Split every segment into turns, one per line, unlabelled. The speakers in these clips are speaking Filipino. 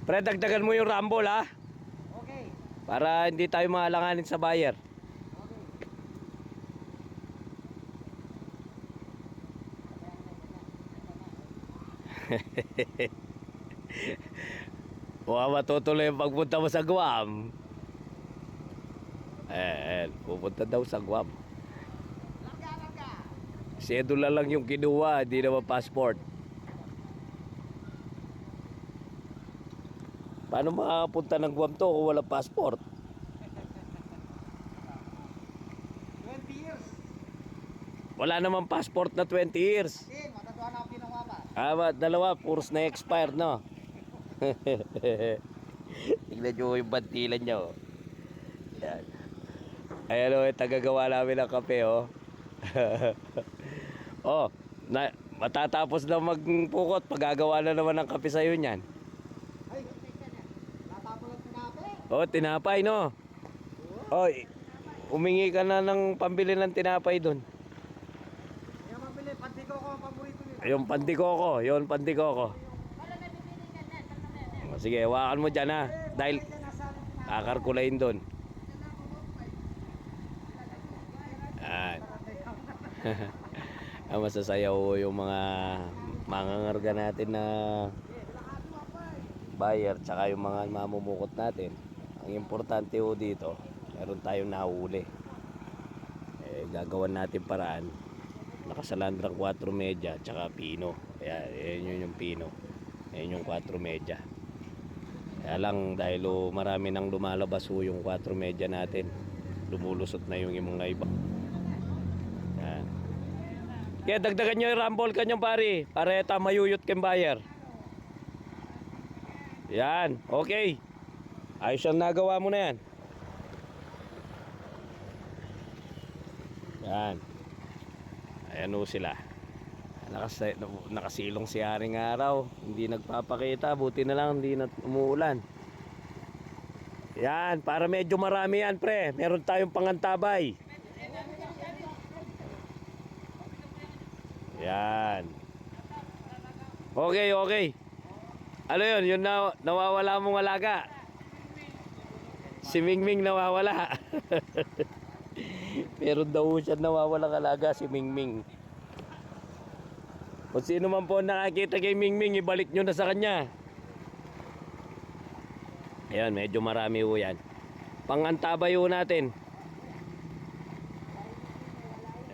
Pre, dagdagan mo yung Rumble ha.
Okay.
Para hindi tayo maalanganin sa buyer. Mukhang matutuloy yung pagpunta mo sa Guam. Pupunta daw sa Guam. Sedula lang yung kinuha, hindi naman passport. Paano makakapunta ng Guam to kung walang passport?
20 years.
Wala naman passport na 20 years.
Okay, matatuwa na ako pinawa pa.
Dalawa, puros na expired, no? Tignan nyo yung bantilan nyo. Yan. Ayan o, tagagawa namin ng kape, oh. Oh, matatapos na magpukot, pagagawa na naman ng kape sa'yo niyan.
Ay, natapon lang tinapay.
Oh, tinapay, no? Oh, umingi ka na ng pambili ng tinapay doon.
Yung mabili, pantiko ko ang paborito nila.
Yung pandikoko, yun pandikoko. Oh, sige, hawakan mo dyan ha. Dahil kakarkulain doon. Masasayaw yung mga mangangarga natin na buyer tsaka yung mga mamumukot natin. Ang importante ho dito, meron tayong nahuli. Gagawan natin paraan. Nakasalandrang 4 media tsaka pino. Kaya yun yung pino. Yun yung 4 media. Kaya lang dahil marami nang lumalabas ho yung 4 media natin, lumulusot na yung mga iba. Yan. Kaya dagdagan nyo yung Rumble kanyang pari para mayuyot kayong buyer. Yan, okay. Ayos yung nagawa mo na yan. Yan. Ayan o sila. Nakasilong si Haring Araw. Hindi nagpapakita. Buti na lang hindi na umuulan. Yan, para medyo marami yan pre. Meron tayong pangantabay. Yan. Okay, okay. Ano yun? Yun na, nawawala mong alaga. Si Mingming nawawala. Meron daw siya nawawalang alaga, si Mingming. Kung sino man po nakakita kay Mingming, ibalik nyo na sa kanya. Ayan, medyo marami ho yan. Pangantabay ho natin.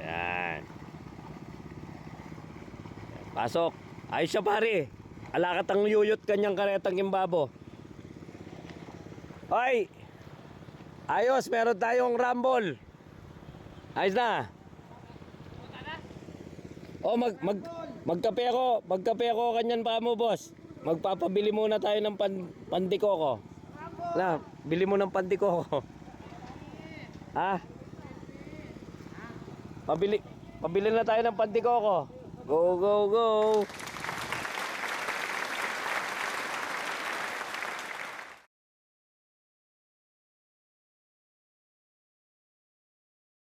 Ayan. Pasok. Ayos siya pare. Alakat ang yuyot kanyang karetang imbabo. Hoy! Ayos, meron tayong Rumble. Ayos na. Oh, magkape ako kanyan pa mo, boss. Magpapabili muna tayo ng pandikoko. Na, bili mo ng pandikoko. Ha? Pabili na tayo ng pandikoko. Go, go, go.